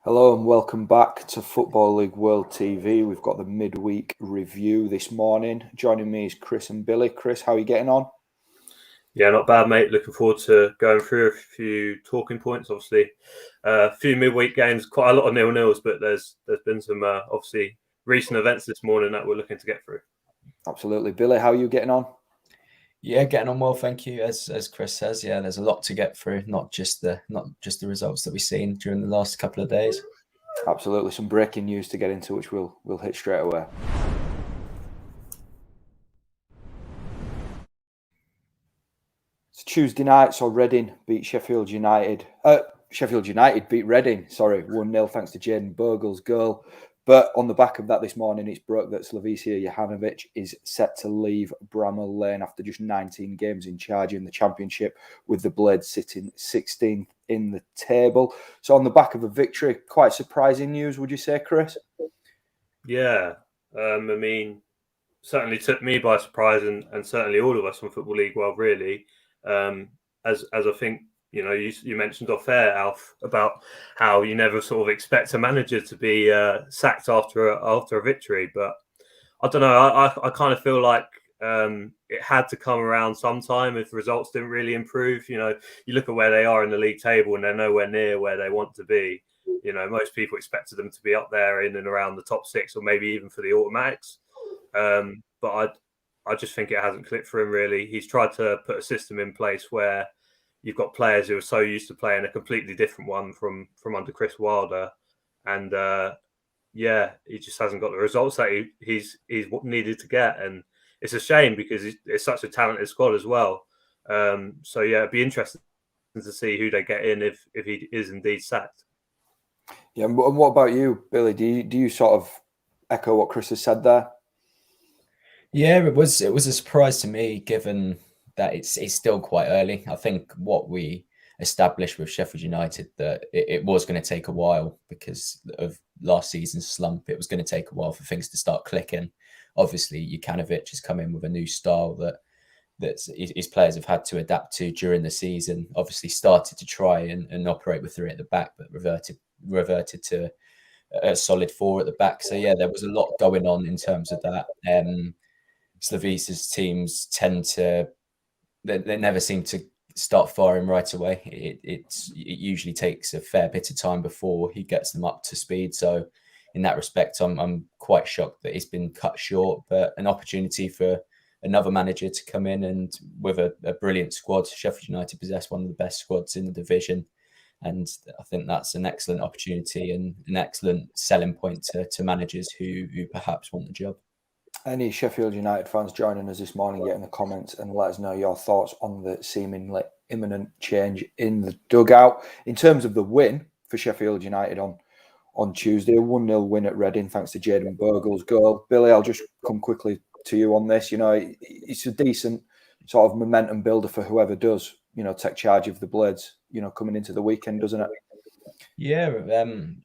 Hello and welcome back to Football League World TV. We've got the midweek review this morning. Joining me is Chris and Billy. Chris, how are you getting on? Yeah, not bad, mate. Looking forward to going through a few talking points. Obviously, a few midweek games, quite a lot of 0-0s, but there's been some obviously recent events this morning that we're looking to get through. Absolutely. Billy, how are you getting on? Yeah, getting on well, thank you. As Chris says, yeah, there's a lot to get through, not just the results that we've seen during the last couple of days. Absolutely. Some breaking news to get into, which we'll hit straight away. It's Tuesday night, so Reading beat Sheffield United. Sheffield United beat Reading, 1-0 thanks to Jayden Bourgle's goal. But on the back of that this morning, it's broke that Slavisa Jokanovic is set to leave Bramall Lane after just 19 games in charge in the Championship, with the Blades sitting 16th in the table. So on the back of a victory, quite surprising news, would you say, Chris? Yeah, I mean, certainly took me by surprise and certainly all of us on Football League World, really. As I think, you mentioned off air, Alf, about how you never sort of expect a manager to be sacked after a victory. But I don't know. I kind of feel like it had to come around sometime if results didn't really improve. You look at where they are in the league table and they're nowhere near where they want to be. Most people expected them to be up there in and around the top six or maybe even for the automatics. But I just think it hasn't clicked for him, really. He's tried to put a system in place where you've got players who are so used to playing a completely different one from under Chris Wilder. And he just hasn't got the results that he's needed to get. And it's a shame because it's such a talented squad as well. It'd be interesting to see who they get in if he is indeed sacked. Yeah, and what about you, Billy? Do you sort of echo what Chris has said there? Yeah, it was a surprise to me, given that it's still quite early. I think what we established with Sheffield United, that it was going to take a while because of last season's slump. It was going to take a while for things to start clicking. Obviously, Jokanovic has come in with a new style that his players have had to adapt to during the season. Obviously, started to try and operate with three at the back, but reverted to a solid four at the back. So yeah, there was a lot going on in terms of that. Slavisa's teams tend to they never seem to start firing right away. It usually takes a fair bit of time before he gets them up to speed. So in that respect, I'm quite shocked that he's been cut short. But an opportunity for another manager to come in and with a brilliant squad. Sheffield United possess one of the best squads in the division. And I think that's an excellent opportunity and an excellent selling point to managers who perhaps want the job. Any Sheffield United fans joining us this morning, get in the comments and let us know your thoughts on the seemingly imminent change in the dugout. In terms of the win for Sheffield United on Tuesday, a 1-0 win at Reading thanks to Jayden Bourgle's goal. Billy, I'll just come quickly to you on this. It's a decent sort of momentum builder for whoever does, take charge of the Blades, coming into the weekend, doesn't it? Yeah,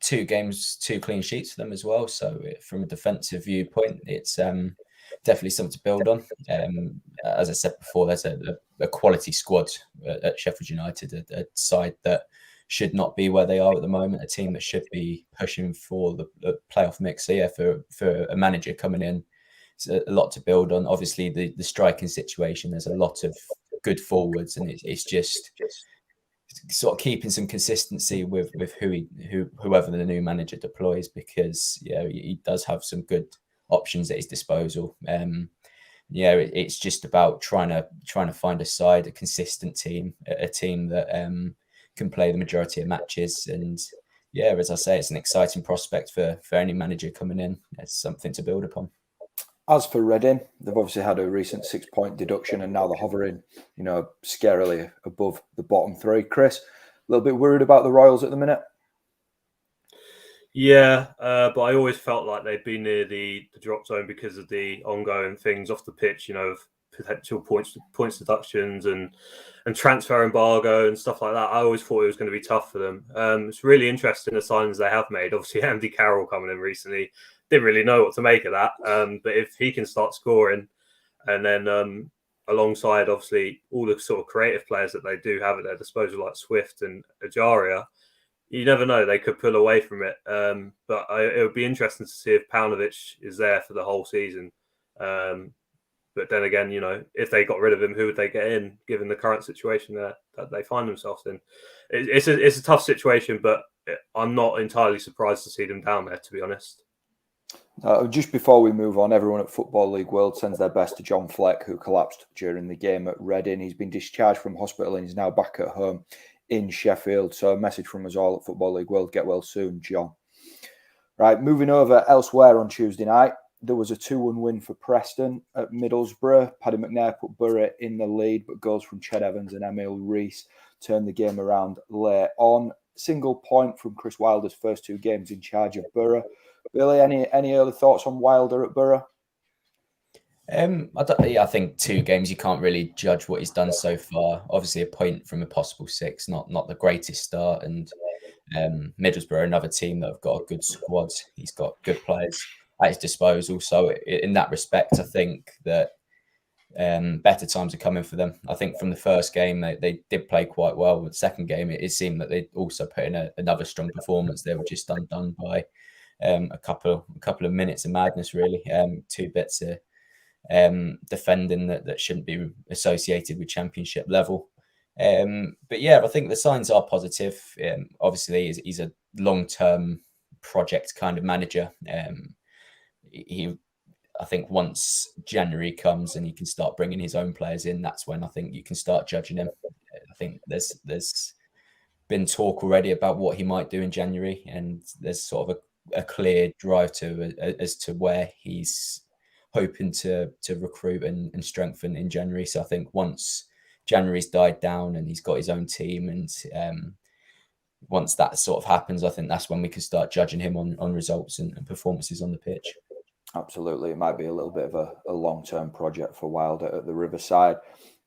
2 games, 2 clean sheets for them as well. So from a defensive viewpoint, it's definitely something to build on. As I said before, there's a quality squad at Sheffield United, a side that should not be where they are at the moment, a team that should be pushing for the playoff mix. So yeah, for a manager coming in, it's a lot to build on. Obviously, the striking situation, there's a lot of good forwards, and it's just sort of keeping some consistency with whoever the new manager deploys, because he does have some good options at his disposal. It's just about trying to find a side, a consistent team, a team that can play the majority of matches. And as I say, it's an exciting prospect for any manager coming in. It's something to build upon. As for Reading, they've obviously had a recent 6-point deduction and now they're hovering, scarily above the bottom 3. Chris, a little bit worried about the Royals at the minute? Yeah, but I always felt like they'd be near the drop zone because of the ongoing things off the pitch, of potential points deductions and transfer embargo and stuff like that. I always thought it was going to be tough for them. It's really interesting the signings they have made. Obviously, Andy Carroll coming in recently. Didn't really know what to make of that. But if he can start scoring and then alongside, obviously, all the sort of creative players that they do have at their disposal, like Swift and Ajaria, you never know, they could pull away from it. But it would be interesting to see if Paunovic is there for the whole season. But then again, you know, if they got rid of him, who would they get in, given the current situation that they find themselves in? It's a tough situation, but I'm not entirely surprised to see them down there, to be honest. Just before we move on, everyone at Football League World sends their best to John Fleck, who collapsed during the game at Reading. He's been discharged from hospital and he's now back at home in Sheffield. So a message from us all at Football League World. Get well soon, John. Right, moving over elsewhere on Tuesday night, there was a 2-1 win for Preston at Middlesbrough. Paddy McNair put Borough in the lead, but goals from Ched Evans and Emil Rees turned the game around late on. Single point from Chris Wilder's first 2 games in charge of Borough. Billy, any early thoughts on Wilder at Borough? I think 2 games, you can't really judge what he's done so far. Obviously, a point from a possible 6, not the greatest start. And Middlesbrough, another team that have got a good squad. He's got good players at his disposal. So in that respect, I think that better times are coming for them. I think from the first game, they did play quite well. With the second game, it seemed that they also put in another strong performance. They were just undone by a couple of minutes of madness, really. 2 bits of defending that shouldn't be associated with championship level. But yeah, I think the signs are positive. Obviously, he's a long-term project kind of manager. I think once January comes and he can start bringing his own players in, that's when I think you can start judging him. I think there's been talk already about what he might do in January, and there's sort of a clear drive as to where he's hoping to recruit and strengthen in January. So I think once January's died down and he's got his own team, and once that sort of happens, I think that's when we can start judging him on results and performances on the pitch. Absolutely. It might be a little bit of a long-term project for Wilder at the Riverside.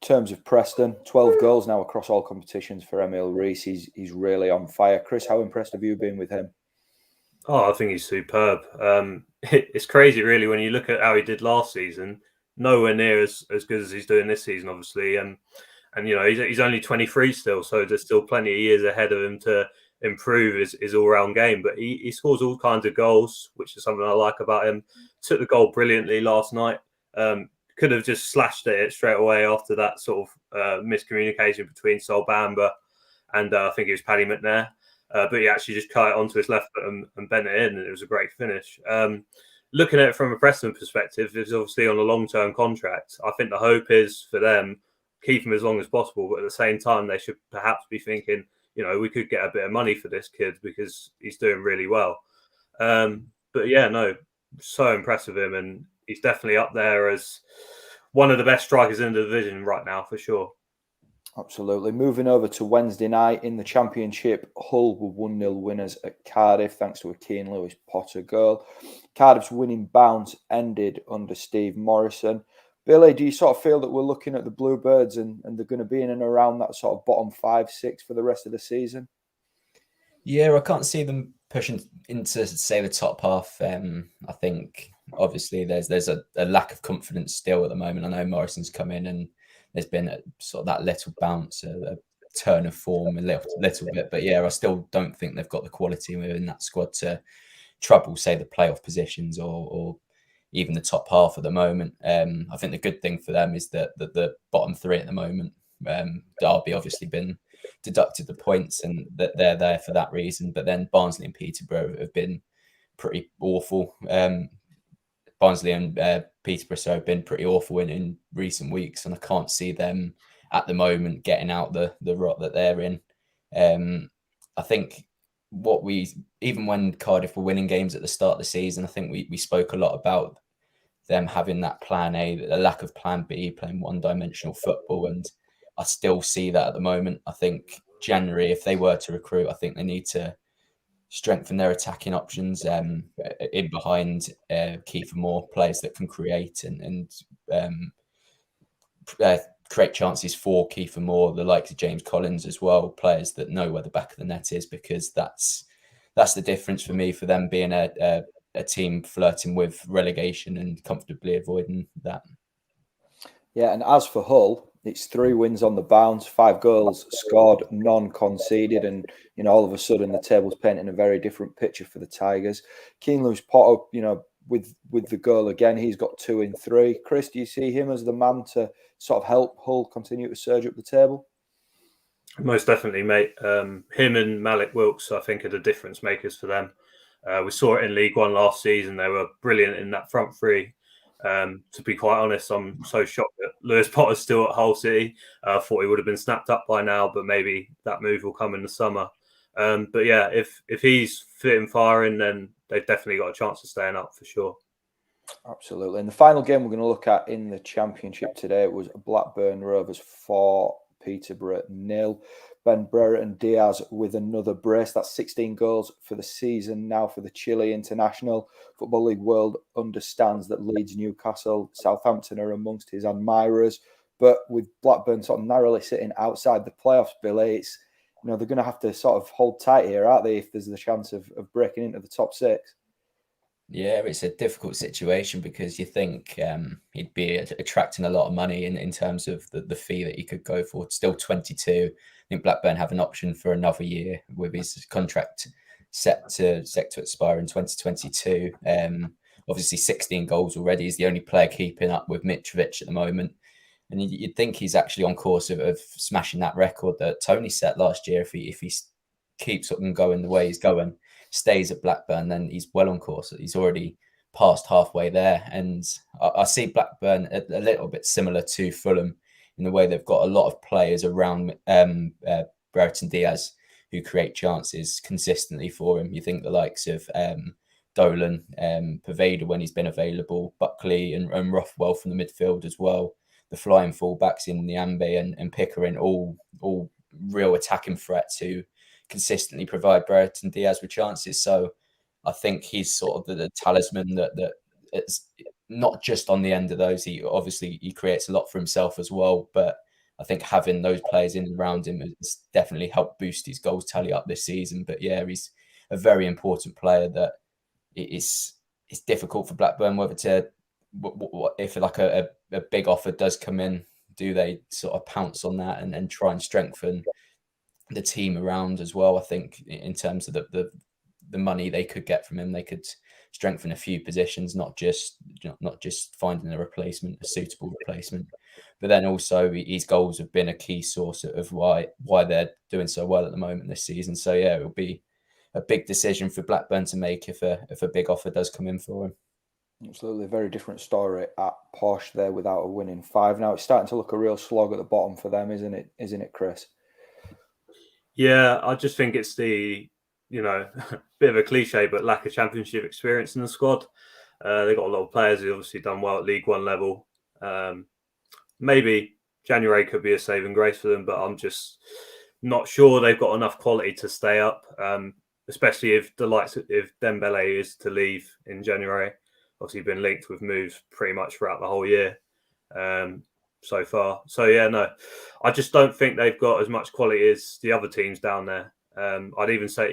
In terms of Preston, 12 goals now across all competitions for Emil Rees. He's really on fire. Chris, how impressed have you been with him? Oh, I think he's superb. It's crazy, really, when you look at how he did last season. Nowhere near as good as he's doing this season, obviously. And you know, he's only 23 still, so there's still plenty of years ahead of him to improve his all-round game. But he scores all kinds of goals, which is something I like about him. Took the goal brilliantly last night. Could have just slashed it straight away after that sort of miscommunication between Sol Bamba and I think it was Paddy McNair. But he actually just cut it onto his left foot and bent it in, and it was a great finish. Looking at it from a Preston perspective, it's obviously on a long-term contract. I think the hope is for them, keep him as long as possible, but at the same time, they should perhaps be thinking, you know, we could get a bit of money for this kid because he's doing really well. But yeah, no, so impressed with him, and he's definitely up there as one of the best strikers in the division right now, for sure. Absolutely. Moving over to Wednesday night in the Championship, Hull were 1-0 winners at Cardiff thanks to a Keane Lewis Potter goal. Cardiff's winning bounce ended under Steve Morrison. Billy, do you sort of feel that we're looking at the Bluebirds and they're going to be in and around that sort of bottom 5-6 for the rest of the season? Yeah, I can't see them pushing into, say, the top half. I think, obviously, there's a lack of confidence still at the moment. I know Morrison's come in and there's been a sort of that little bounce, a turn of form a little bit. But yeah, I still don't think they've got the quality within that squad to trouble, say, the playoff positions or even the top half at the moment. I think the good thing for them is that the bottom 3 at the moment, Derby obviously been deducted the points and that they're there for that reason. But then Barnsley and Peterborough have been pretty awful. Barnsley and Peterborough have been pretty awful in recent weeks, and I can't see them at the moment getting out the rot that they're in. I think even when Cardiff were winning games at the start of the season, I think we spoke a lot about them having that plan A, a lack of plan B, playing one-dimensional football, and I still see that at the moment. I think January, if they were to recruit, I think they need to strengthen their attacking options in behind Kiefer Moore, players that can create and create chances for Kiefer Moore, the likes of James Collins as well, players that know where the back of the net is, because that's the difference for me, for them being a team flirting with relegation and comfortably avoiding that. Yeah, and as for Hull, It's 3 wins on the bounce, 5 goals scored, none conceded, and all of a sudden the table's painting a very different picture for the Tigers. Keen Lewis Potter, with the goal again, he's got 2 in 3. Chris, do you see him as the man to sort of help Hull continue to surge up the table? Most definitely, mate. Him and Malik Wilkes, I think, are the difference makers for them. We saw it in League One last season. They were brilliant in that front three. To be quite honest, I'm so shocked that Lewis Potter's still at Hull City. I thought he would have been snapped up by now, but maybe that move will come in the summer. But yeah, if he's fit and firing, then they've definitely got a chance of staying up for sure. Absolutely. And the final game we're going to look at in the Championship today was Blackburn Rovers 4, Peterborough 0. Ben Brereton Diaz with another brace. That's 16 goals for the season now for the Chile international. Football League World understands that Leeds, Newcastle, Southampton are amongst his admirers. But with Blackburn sort of narrowly sitting outside the playoffs, Billy, it's, they're going to have to sort of hold tight here, aren't they, if there's the chance of breaking into the top 6? Yeah, it's a difficult situation because you think he'd be attracting a lot of money in terms of the fee that he could go for. It's still 22. I think Blackburn have an option for another year with his contract set to expire in 2022. Obviously, 16 goals already. He's the only player keeping up with Mitrovic at the moment. And you'd think he's actually on course of smashing that record that Tony set last year if he keeps on going the way he's going. Stays at Blackburn, then he's well on course. He's already past halfway there. And I see Blackburn a little bit similar to Fulham in the way they've got a lot of players around Brereton Diaz who create chances consistently for him. You think the likes of Dolan, Poveda when he's been available, Buckley and Rothwell from the midfield as well. The flying fullbacks in Niambe and Pickering, all real attacking threats who consistently provide Brereton Diaz with chances. So I think he's sort of the talisman that it's not just on the end of those. He creates a lot for himself as well. But I think having those players in and around him has definitely helped boost his goals tally up this season. But yeah, he's a very important player that it's difficult for Blackburn whether to, if like a big offer does come in, do they sort of pounce on that and try and strengthen the team around as well? I think in terms of the money they could get from him, they could strengthen a few positions, not just finding a suitable replacement. But then also his goals have been a key source of why they're doing so well at the moment this season. So yeah, it'll be a big decision for Blackburn to make if a big offer does come in for him. Absolutely, a very different story at Posh there without a winning 5. Now it's starting to look a real slog at the bottom for them, isn't it, Chris? Yeah, I just think it's the, bit of a cliche, but lack of championship experience in the squad. They've got a lot of players who obviously done well at League One level. Maybe January could be a saving grace for them, but I'm just not sure they've got enough quality to stay up, especially if Dembele is to leave in January. Obviously been linked with moves pretty much throughout the whole year so far. So yeah, no, I just don't think they've got as much quality as the other teams down there. I'd even say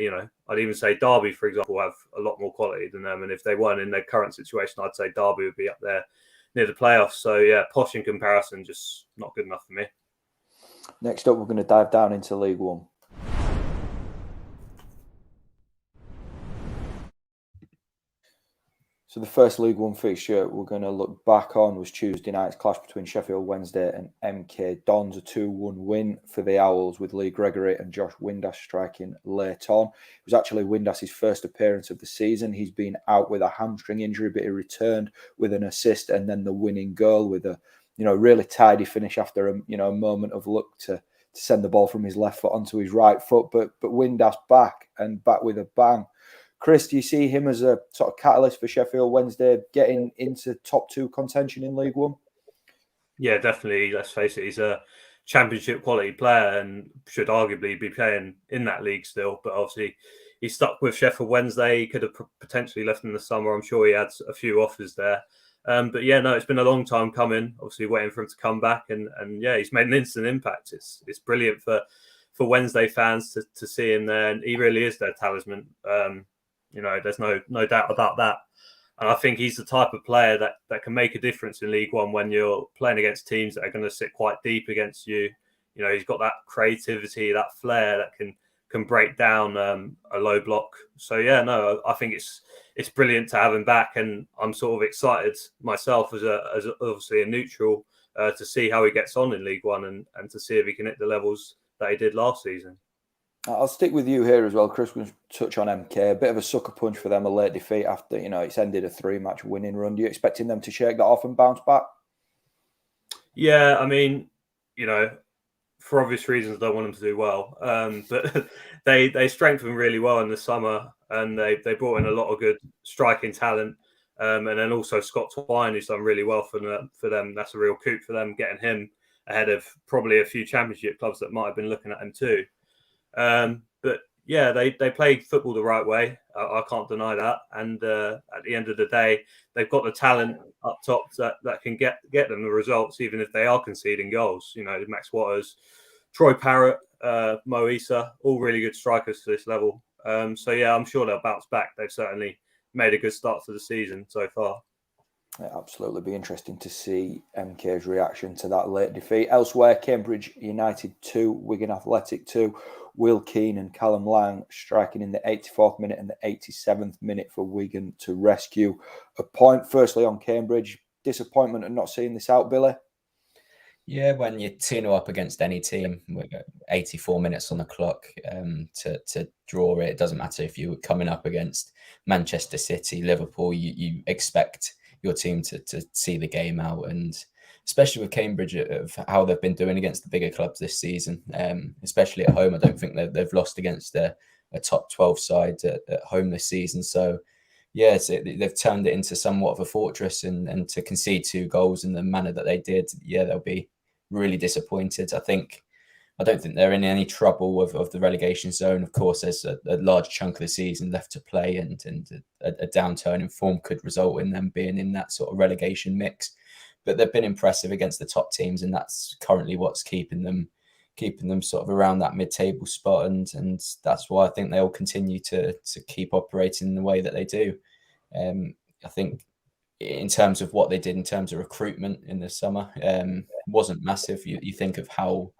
Derby, for example, have a lot more quality than them. And if they weren't in their current situation, I'd say Derby would be up there near the playoffs. So yeah, Posh in comparison, just not good enough for me. Next up, we're going to dive down into League One. So the first League One fixture we're going to look back on was Tuesday night's clash between Sheffield Wednesday and MK Dons, a 2-1 win for the Owls with Lee Gregory and Josh Windass striking late on. It was actually Windass's first appearance of the season. He's been out with a hamstring injury, but he returned with an assist and then the winning goal with a really tidy finish after a moment of luck to send the ball from his left foot onto his right foot. But Windass back with a bang. Chris, do you see him as a sort of catalyst for Sheffield Wednesday getting into top 2 contention in League One? Yeah, definitely. Let's face it, he's a championship quality player and should arguably be playing in that league still. But obviously, he's stuck with Sheffield Wednesday. He could have potentially left in the summer. I'm sure he had a few offers there. But yeah, no, it's been a long time coming. Obviously, waiting for him to come back, and yeah, he's made an instant impact. It's brilliant for Wednesday fans to see him there, and he really is their talisman. There's no doubt about that. And I think he's the type of player that can make a difference in League One when you're playing against teams that are going to sit quite deep against you. You know, he's got that creativity, that flair that can break down a low block. So yeah, no, I think it's brilliant to have him back, and I'm sort of excited myself as obviously a neutral to see how he gets on in League One and to see if he can hit the levels that he did last season. I'll stick with you here as well, Chris. We'll touch on MK. A bit of a sucker punch for them, a late defeat after, it's ended a 3-match winning run. Do you expecting them to shake that off and bounce back? Yeah, I mean, for obvious reasons, I don't want them to do well. But they strengthened really well in the summer, and they brought in a lot of good striking talent. And then also Scott Twine, who's done really well for them. That's a real coup for them, getting him ahead of probably a few championship clubs that might have been looking at him too. But yeah, they play football the right way. I can't deny that. And at the end of the day, they've got the talent up top that can get them the results, even if they are conceding goals. Max Waters, Troy Parrott, Mo Issa, all really good strikers to this level. So yeah, I'm sure they'll bounce back. They've certainly made a good start to the season so far. It'll absolutely be interesting to see MK's reaction to that late defeat. Elsewhere, Cambridge United 2, Wigan Athletic 2. Will Keane and Callum Lang striking in the 84th minute and the 87th minute for Wigan to rescue a point. Firstly, on Cambridge, disappointment at not seeing this out, Billy? Yeah, when you're 2-0 up against any team, 84 minutes on the clock to draw it. It doesn't matter if you're coming up against Manchester City, Liverpool, you expect your team to see the game out, and especially with Cambridge of how they've been doing against the bigger clubs this season, especially at home. I don't think they've lost against a top 12 side at home this season. So yeah, they've turned it into somewhat of a fortress, and to concede 2 goals in the manner that they did, yeah, they'll be really disappointed. I don't think they're in any trouble of the relegation zone. Of course, there's a large chunk of the season left to play, and a downturn in form could result in them being in that sort of relegation mix. But they've been impressive against the top teams, and that's currently what's keeping them sort of around that mid-table spot, and that's why I think they'll continue to keep operating in the way that they do. I think in terms of what they did in terms of recruitment in the summer, wasn't massive. You think of how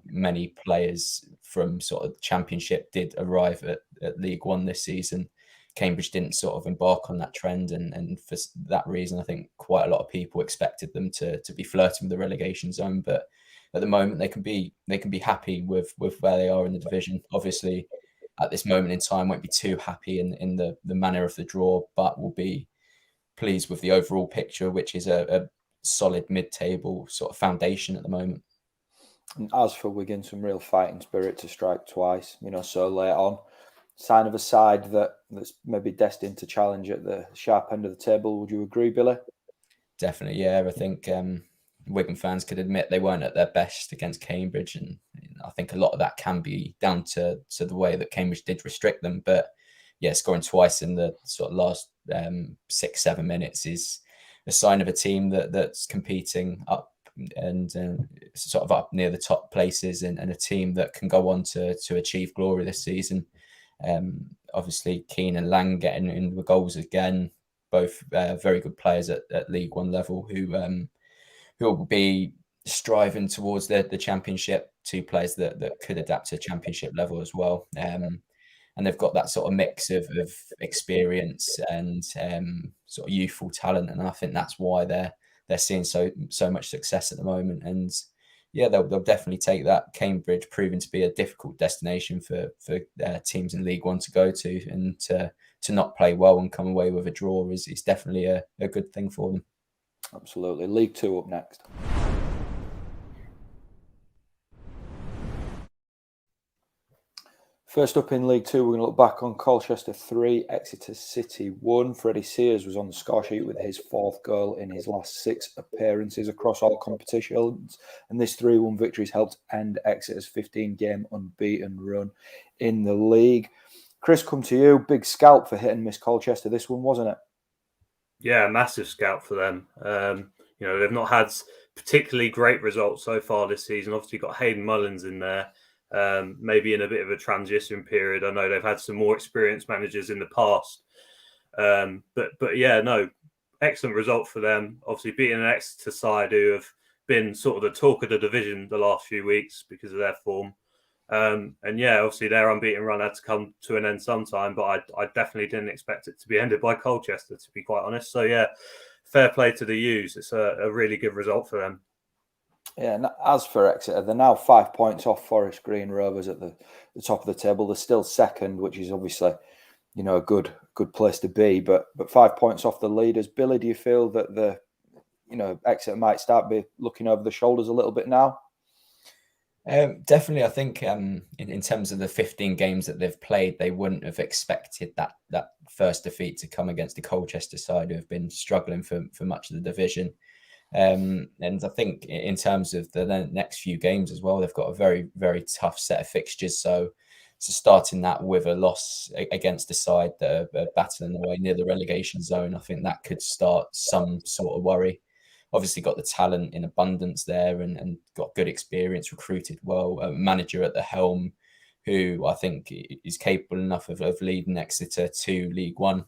many players from sort of Championship did arrive at League One this season. Cambridge didn't sort of embark on that trend, and for that reason, I think quite a lot of people expected them to be flirting with the relegation zone. But at the moment, they can be happy with where they are in the division. Obviously, at this moment in time, won't be too happy in the manner of the draw, but will be pleased with the overall picture, which is a solid mid-table sort of foundation at the moment. And as for Wigan, some real fighting spirit to strike twice, so late on. Sign of a side that's maybe destined to challenge at the sharp end of the table. Would you agree, Billy? Definitely, yeah. I think Wigan fans could admit they weren't at their best against Cambridge, and I think a lot of that can be down to the way that Cambridge did restrict them. But yeah, scoring twice in the sort of last 6-7 minutes is a sign of a team that's competing up and sort of up near the top places, and a team that can go on to achieve glory this season. Obviously, Keane and Lang getting in the goals again, both very good players at League One level who will be striving towards the Championship. 2 players that could adapt to Championship level as well. And they've got that sort of mix of experience and sort of youthful talent, and I think that's why they're seeing so much success at the moment. And yeah, they'll definitely take that. Cambridge proving to be a difficult destination for teams in League One to go to, and to not play well and come away with a draw is definitely a good thing for them. Absolutely. League 2 up next. First up in League 2, we're going to look back on Colchester 3, Exeter City 1. Freddie Sears was on the score sheet with his 4th goal in his last 6 appearances across all competitions, and this 3-1 victory helped end Exeter's 15-game unbeaten run in the league. Chris, come to you. Big scalp for hit and miss Colchester, this one, wasn't it? Yeah, massive scalp for them. They've not had particularly great results so far this season. Obviously, got Hayden Mullins in there. Maybe in a bit of a transition period. I know they've had some more experienced managers in the past. But yeah, no, excellent result for them. Obviously beating an Exeter side who have been sort of the talk of the division the last few weeks because of their form. And yeah, obviously their unbeaten run had to come to an end sometime, but I definitely didn't expect it to be ended by Colchester, to be quite honest. So yeah, fair play to the U's. It's a really good result for them. Yeah, and as for Exeter, they're now 5 points off Forest Green Rovers at the top of the table. They're still second, which is obviously, a good place to be, but 5 points off the leaders. Billy, do you feel that Exeter might start be looking over the shoulders a little bit now? Definitely, I think in terms of the 15 games that they've played, they wouldn't have expected that first defeat to come against the Colchester side, who have been struggling for much of the division. And I think in terms of the next few games as well, they've got a very, very tough set of fixtures. So starting that with a loss against a side that are battling away near the relegation zone, I think that could start some sort of worry. Obviously got the talent in abundance there and got good experience, recruited well, a manager at the helm who I think is capable enough of leading Exeter to League One.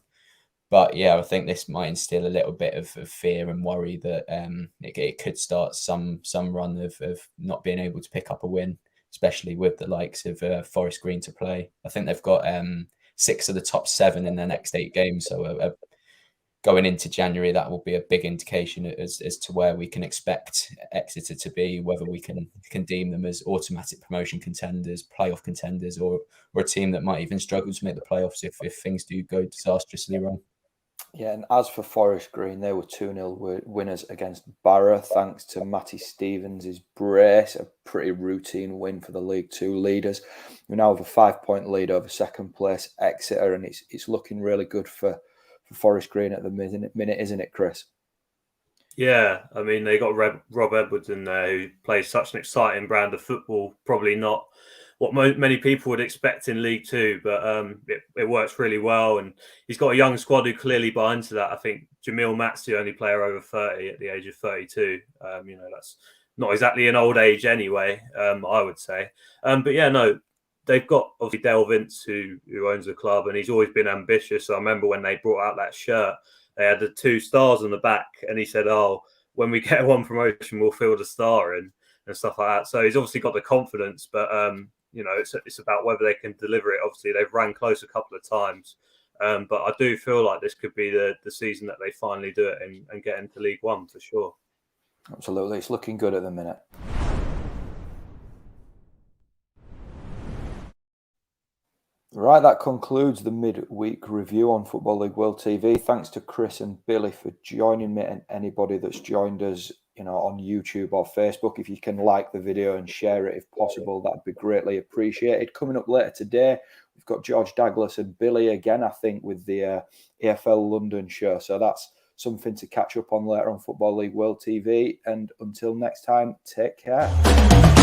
But yeah, I think this might instill a little bit of fear and worry that it could start some run of not being able to pick up a win, especially with the likes of Forest Green to play. I think they've got 6 of the top 7 in their next 8 games. So going into January, that will be a big indication as to where we can expect Exeter to be, whether we can deem them as automatic promotion contenders, playoff contenders, or a team that might even struggle to make the playoffs if things do go disastrously wrong. Yeah, and as for Forest Green, they were 2-0 winners against Barrow, thanks to Matty Stevens' brace, a pretty routine win for the League Two leaders. We now have a 5-point lead over second place Exeter, and it's looking really good for Forest Green at the minute, isn't it, Chris? Yeah, I mean, they got Rob Edwards in there who plays such an exciting brand of football, probably not what many people would expect in League Two, but it works really well. And he's got a young squad who clearly buy into that. I think Jamil Matt's the only player over 30 at the age of 32. That's not exactly an old age anyway, I would say. But yeah, no, they've got obviously Dale Vince who owns the club, and he's always been ambitious. So I remember when they brought out that shirt, they had the 2 stars on the back, and he said, "Oh, when we get one promotion, we'll field a star and stuff like that." So he's obviously got the confidence, but it's about whether they can deliver it. Obviously, they've ran close a couple of times, but I do feel like this could be the season that they finally do it and get into League One for sure. Absolutely, it's looking good at the minute. Right, that concludes the midweek review on Football League World TV. Thanks to Chris and Billy for joining me, and anybody that's joined us, on YouTube or Facebook. If you can like the video and share it if possible, that'd be greatly appreciated. Coming up later today, we've got George Douglas and Billy again, I think, with the AFL London show. So that's something to catch up on later on Football League World TV. And until next time, take care.